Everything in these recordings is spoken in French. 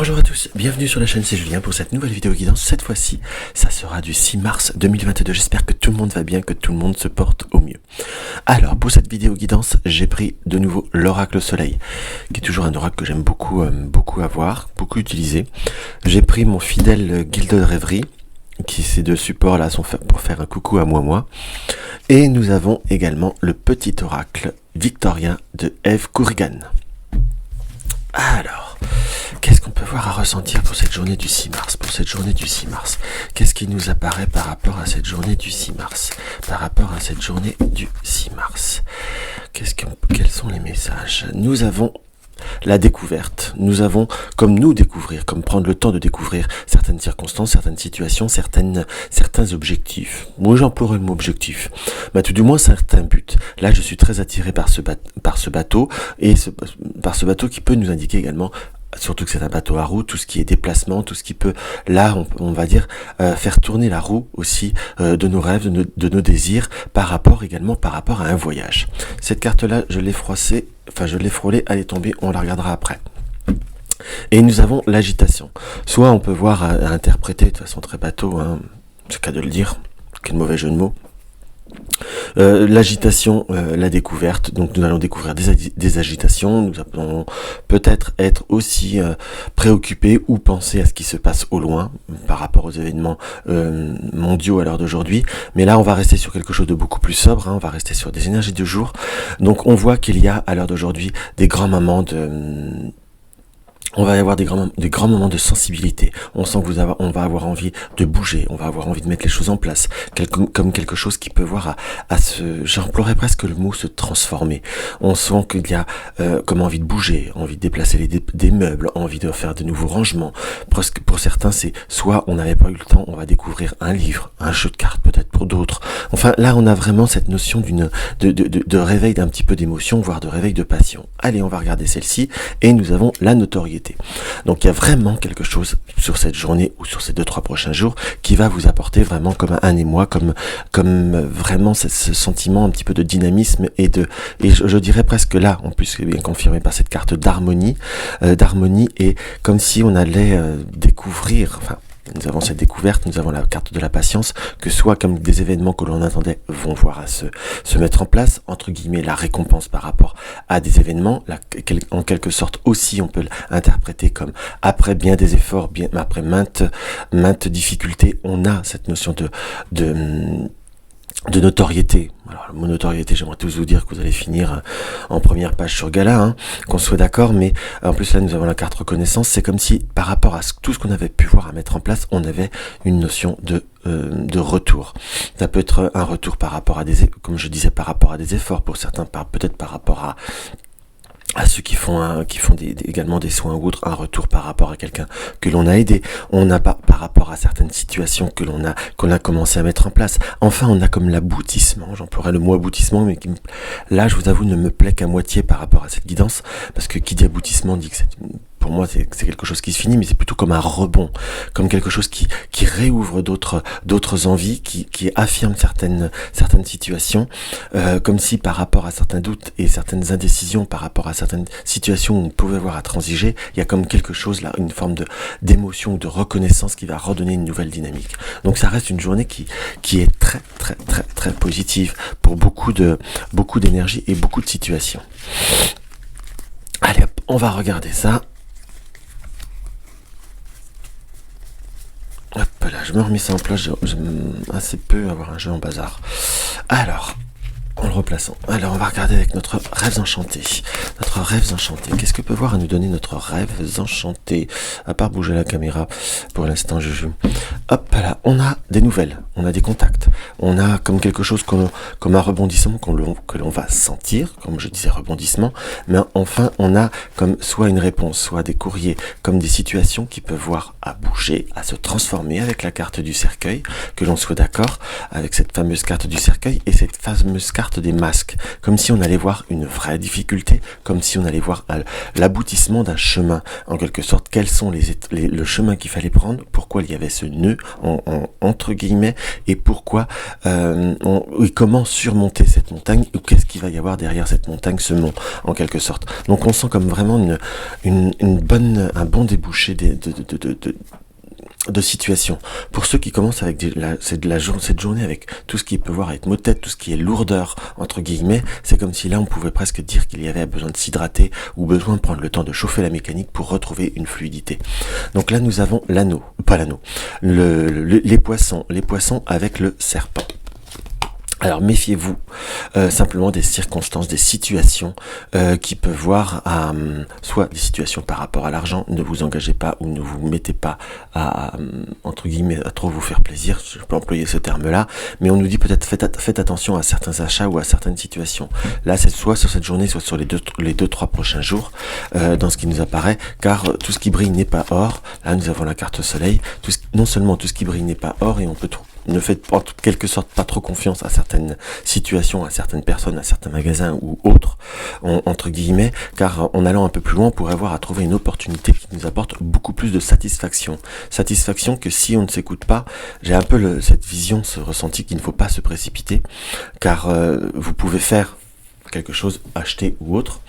Bonjour à tous, bienvenue sur la chaîne, c'est Julien pour cette nouvelle vidéo guidance. Cette fois-ci, ça sera du 6 mars 2022. J'espère que tout le monde va bien, que tout le monde se porte au mieux. Alors, pour cette vidéo guidance, j'ai pris de nouveau l'oracle soleil, qui est toujours un oracle que j'aime beaucoup avoir, beaucoup utiliser. J'ai pris mon fidèle guilde de rêverie, qui ces deux supports là sont faits pour faire un coucou à moi. Et nous avons également le petit oracle victorien de Eve Kourigan. Alors, qu'est-ce qu'on peut voir à ressentir pour cette journée du 6 mars? Qu'est-ce qui nous apparaît par rapport à cette journée du 6 mars? Quels sont les messages? Nous avons la découverte. Nous avons comme prendre le temps de découvrir certaines circonstances, certaines situations, certains objectifs. Moi, j'emploierais le mot objectif. Bah, tout du moins, certains buts. Là, je suis très attiré par ce bateau par ce bateau qui peut nous indiquer également, surtout que c'est un bateau à roue, tout ce qui est déplacement, tout ce qui peut, là, on va dire, faire tourner la roue aussi de nos rêves, de nos désirs, par rapport à un voyage. Cette carte-là, je l'ai frôlée, elle est tombée, on la regardera après. Et nous avons l'agitation. Soit on peut voir à interpréter de façon très bateau, hein, c'est le cas de le dire, quel mauvais jeu de mots. L'agitation, la découverte, donc nous allons découvrir des agitations, nous allons peut-être être aussi préoccupés ou penser à ce qui se passe au loin par rapport aux événements mondiaux à l'heure d'aujourd'hui, mais là on va rester sur quelque chose de beaucoup plus sobre, hein, on va rester sur des énergies du jour. Donc on voit qu'il y a à l'heure d'aujourd'hui des grands moments on va y avoir des grands moments de sensibilité. On sent que on va avoir envie de bouger, on va avoir envie de mettre les choses en place, comme quelque chose qui peut voir j'emploierais presque le mot se transformer. On sent qu'il y a comme envie de bouger, envie de déplacer des meubles, envie de faire de nouveaux rangements. Presque pour certains, c'est soit on n'avait pas eu le temps, on va découvrir un livre, un jeu de cartes peut-être pour d'autres. Enfin là, on a vraiment cette notion de réveil d'un petit peu d'émotion, voire de réveil de passion. Allez, on va regarder celle-ci et nous avons la notoriété. Donc il y a vraiment quelque chose sur cette journée ou sur ces 2-3 prochains jours qui va vous apporter vraiment comme un émoi, comme vraiment ce sentiment un petit peu de dynamisme et je dirais presque là, en plus c'est bien confirmé par cette carte d'harmonie et comme si on allait découvrir, enfin nous avons cette découverte, nous avons la carte de la patience, que soit comme des événements que l'on attendait vont voir à se mettre en place, entre guillemets la récompense par rapport à des événements, en quelque sorte aussi on peut l'interpréter comme après bien des efforts, après maintes difficultés, on a cette notion de notoriété. Alors le mot notoriété, j'aimerais tous vous dire que vous allez finir en première page sur Gala, hein, qu'on soit d'accord, mais en plus là nous avons la carte reconnaissance, c'est comme si par rapport à tout ce qu'on avait pu voir à mettre en place, on avait une notion de retour. Ça peut être un retour par rapport à comme je disais, par rapport à des efforts, pour certains peut-être par rapport à ceux qui font également des soins ou autres, un retour par rapport à quelqu'un que l'on a aidé, on a par rapport à certaines situations qu'on a commencé à mettre en place. Enfin, on a comme l'aboutissement, j'emploierais le mot aboutissement, mais là, je vous avoue, ne me plaît qu'à moitié par rapport à cette guidance, parce que qui dit aboutissement dit que pour moi, c'est quelque chose qui se finit, mais c'est plutôt comme un rebond, comme quelque chose qui réouvre d'autres envies, qui affirme certaines situations, comme si par rapport à certains doutes et certaines indécisions, par rapport à certaines situations où on pouvait avoir à transiger, il y a comme quelque chose là, une forme d'émotion ou de reconnaissance qui va redonner une nouvelle dynamique. Donc ça reste une journée qui est très très très très positive pour beaucoup d'énergie et beaucoup de situations. Allez hop, on va regarder ça. Hop là, je me remets ça en place, j'aime assez peu avoir un jeu en bazar. Alors, en le replaçant. Alors, on va regarder avec notre rêves enchantés. Qu'est-ce que peut voir à nous donner notre rêves enchantés? À part bouger la caméra, pour l'instant, je joue. Hop là, on a des nouvelles, on a des contacts, on a comme quelque chose comme un rebondissement que l'on va sentir, comme je disais rebondissement, mais enfin, on a comme soit une réponse, soit des courriers, comme des situations qui peuvent voir à bouger, à se transformer avec la carte du cercueil, que l'on soit d'accord avec cette fameuse carte du cercueil et cette fameuse carte des masques, comme si on allait voir une vraie difficulté, comme comme si on allait voir l'aboutissement d'un chemin, en quelque sorte, quels sont le chemin qu'il fallait prendre, pourquoi il y avait ce nœud, entre guillemets, et pourquoi, et comment surmonter cette montagne, ou qu'est-ce qu'il va y avoir derrière cette montagne, ce mont, en quelque sorte. Donc on sent comme vraiment un bon débouché de situation. Pour ceux qui commencent avec cette journée avec tout ce qui peut voir être maux de tête, tout ce qui est lourdeur, entre guillemets, c'est comme si là on pouvait presque dire qu'il y avait besoin de s'hydrater ou besoin de prendre le temps de chauffer la mécanique pour retrouver une fluidité. Donc là nous avons les poissons avec le serpent. Alors méfiez-vous simplement des circonstances, des situations qui peuvent voir soit des situations par rapport à l'argent, ne vous engagez pas ou ne vous mettez pas à entre guillemets à trop vous faire plaisir, je peux employer ce terme-là, mais on nous dit peut-être faites attention à certains achats ou à certaines situations. Là c'est soit sur cette journée, soit sur les 2-3 prochains jours, dans ce qui nous apparaît, car tout ce qui brille n'est pas or. Là nous avons la carte soleil, non seulement tout ce qui brille n'est pas or, et on peut ne faites en quelque sorte pas trop confiance à certaines situations, à certaines personnes, à certains magasins ou autres, entre guillemets, car en allant un peu plus loin, on pourrait avoir à trouver une opportunité qui nous apporte beaucoup plus de satisfaction. Satisfaction que si on ne s'écoute pas, j'ai un peu cette vision, ce ressenti qu'il ne faut pas se précipiter, car vous pouvez faire quelque chose, acheter ou autre,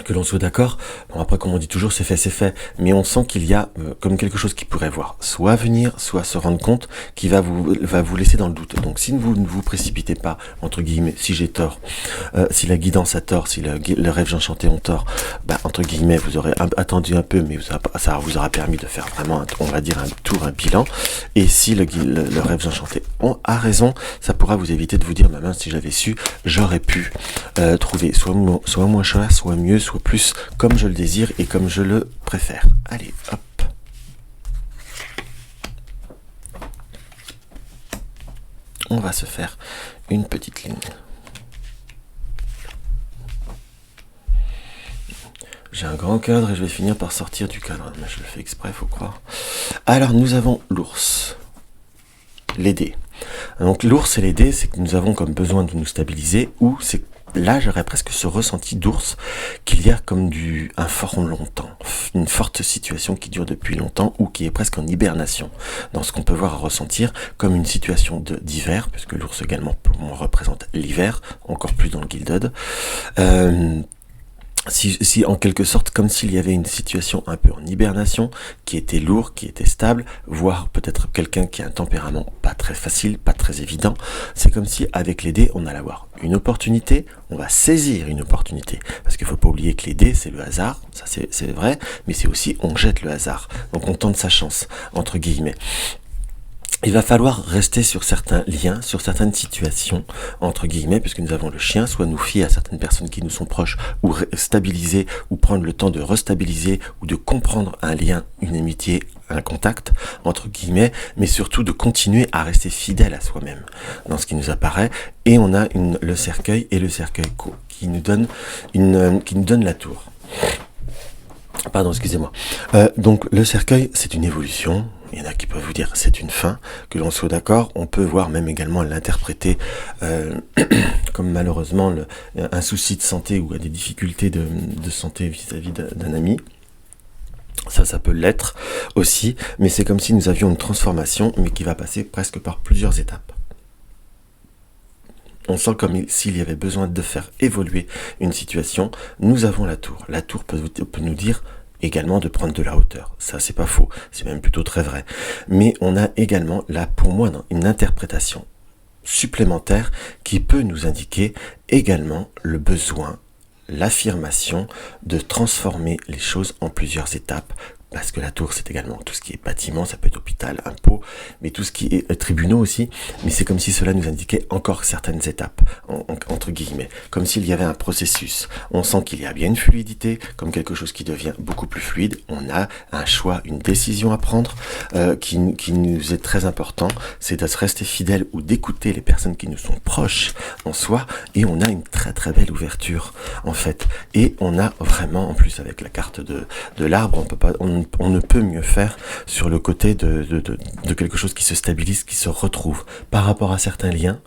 que l'on soit d'accord. Bon, après, comme on dit toujours, c'est fait, mais on sent qu'il y a comme quelque chose qui pourrait voir soit venir, soit se rendre compte, qui va vous laisser dans le doute. Donc si vous ne vous précipitez pas, entre guillemets, si j'ai tort, si la guidance a tort, si le rêve enchanté ont tort, entre guillemets, vous aurez attendu un peu, mais ça vous aura permis de faire vraiment, on va dire, un bilan. Et si le rêve enchanté a raison, ça pourra vous éviter de vous dire, mince, si j'avais su, j'aurais pu trouver soit moins cher, soit mieux, soit plus comme je le désire et comme je le préfère. Allez, hop. On va se faire une petite ligne. J'ai un grand cadre et je vais finir par sortir du cadre. Mais je le fais exprès, faut croire. Alors, nous avons l'ours. Les dés. Donc, l'ours et les dés, c'est que nous avons comme besoin de nous stabiliser, ou c'est là, j'aurais presque ce ressenti d'ours qu'il y a comme un fort longtemps, une forte situation qui dure depuis longtemps ou qui est presque en hibernation, dans ce qu'on peut voir à ressentir comme une situation d'hiver, puisque l'ours également pour moi représente l'hiver, encore plus dans le Gilded. Si en quelque sorte, comme s'il y avait une situation un peu en hibernation, qui était lourde, qui était stable, voire peut-être quelqu'un qui a un tempérament pas très facile, pas très évident, c'est comme si avec les dés, on allait avoir une opportunité, on va saisir une opportunité, parce qu'il faut pas oublier que les dés, c'est le hasard, ça c'est vrai, mais c'est aussi, on jette le hasard, donc on tente sa chance, entre guillemets. Il va falloir rester sur certains liens, sur certaines situations, entre guillemets, puisque nous avons le chien, soit nous fier à certaines personnes qui nous sont proches, ou stabiliser, ou prendre le temps de restabiliser, ou de comprendre un lien, une amitié, un contact, entre guillemets, mais surtout de continuer à rester fidèle à soi-même, dans ce qui nous apparaît, et on a le cercueil et le cercueil qui nous donne la tour. Pardon, excusez-moi. Donc le cercueil, c'est une évolution. Il y en a qui peuvent vous dire c'est une fin, que l'on soit d'accord. On peut voir même également l'interpréter comme malheureusement un souci de santé ou des difficultés de santé vis-à-vis d'un ami. Ça peut l'être aussi, mais c'est comme si nous avions une transformation, mais qui va passer presque par plusieurs étapes. On sent comme s'il y avait besoin de faire évoluer une situation. Nous avons la tour. La tour peut nous dire également de prendre de la hauteur. Ça, c'est pas faux. C'est même plutôt très vrai. Mais on a également, là, pour moi, une interprétation supplémentaire qui peut nous indiquer également le besoin, l'affirmation de transformer les choses en plusieurs étapes. Parce que la tour, c'est également tout ce qui est bâtiment, ça peut être hôpital, impôt, mais tout ce qui est tribunaux aussi. Mais c'est comme si cela nous indiquait encore certaines étapes, entre guillemets, comme s'il y avait un processus. On sent qu'il y a bien une fluidité, comme quelque chose qui devient beaucoup plus fluide. On a un choix, une décision à prendre qui nous est très important. C'est de se rester fidèle ou d'écouter les personnes qui nous sont proches en soi. Et on a une très très belle ouverture, en fait. Et on a vraiment, en plus avec la carte de l'arbre, on ne peut mieux faire sur le côté de quelque chose qui se stabilise, qui se retrouve par rapport à certains liens,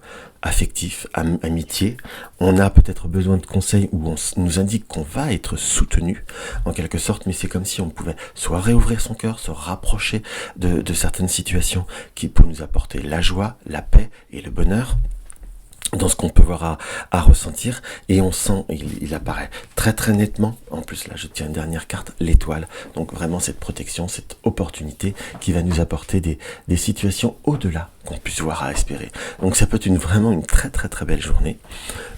affectif, amitié, on a peut-être besoin de conseils où on nous indique qu'on va être soutenu, en quelque sorte, mais c'est comme si on pouvait soit réouvrir son cœur, se rapprocher de certaines situations qui pour nous apporter la joie, la paix et le bonheur dans ce qu'on peut voir à ressentir, et on sent, il apparaît très très nettement, en plus là je tiens une dernière carte, l'étoile, donc vraiment cette protection, cette opportunité qui va nous apporter des situations au-delà qu'on puisse voir à espérer. Donc ça peut être vraiment une très très très belle journée.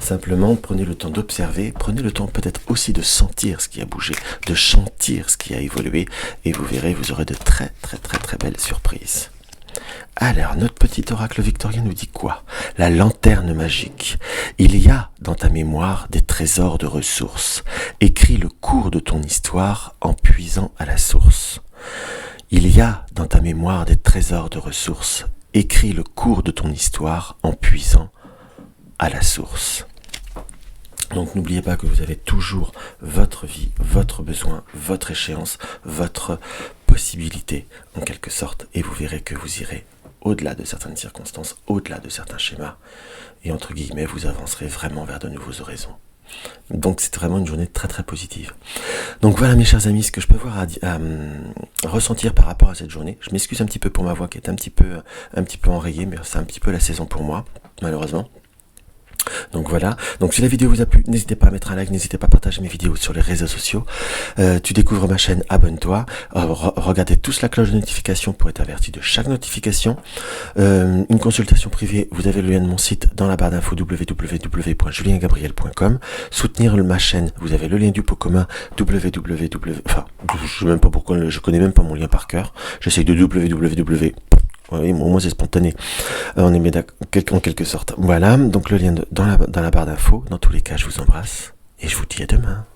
Simplement prenez le temps d'observer, prenez le temps peut-être aussi de sentir ce qui a bougé, de sentir ce qui a évolué, et vous verrez, vous aurez de très très très très belles surprises. Alors, notre petit oracle victorien nous dit quoi? La lanterne magique. Il y a dans ta mémoire des trésors de ressources. Écris le cours de ton histoire en puisant à la source. Il y a dans ta mémoire des trésors de ressources. Écris le cours de ton histoire en puisant à la source. Donc n'oubliez pas que vous avez toujours votre vie, votre besoin, votre échéance, votre possibilité en quelque sorte, et vous verrez que vous irez au-delà de certaines circonstances, au-delà de certains schémas, et entre guillemets vous avancerez vraiment vers de nouveaux horizons. Donc c'est vraiment une journée très très positive. Donc voilà mes chers amis, ce que je peux voir à ressentir par rapport à cette journée. Je m'excuse un petit peu pour ma voix qui est un petit peu enrayée, mais c'est un petit peu la saison pour moi, malheureusement. Donc voilà, donc si la vidéo vous a plu, n'hésitez pas à mettre un like, n'hésitez pas à partager mes vidéos sur les réseaux sociaux. Tu découvres ma chaîne, abonne-toi, regardez tous la cloche de notification pour être averti de chaque notification. Une consultation privée, vous avez le lien de mon site dans la barre d'infos www.juliengabriel.com. Soutenir ma chaîne, vous avez le lien du pot commun enfin, je sais même pas pourquoi, je connais même pas mon lien par cœur. J'essaye de www. Oui, au moins c'est spontané. On est mis en quelque sorte. Voilà, donc le lien dans la barre d'infos. Dans tous les cas, je vous embrasse et je vous dis à demain.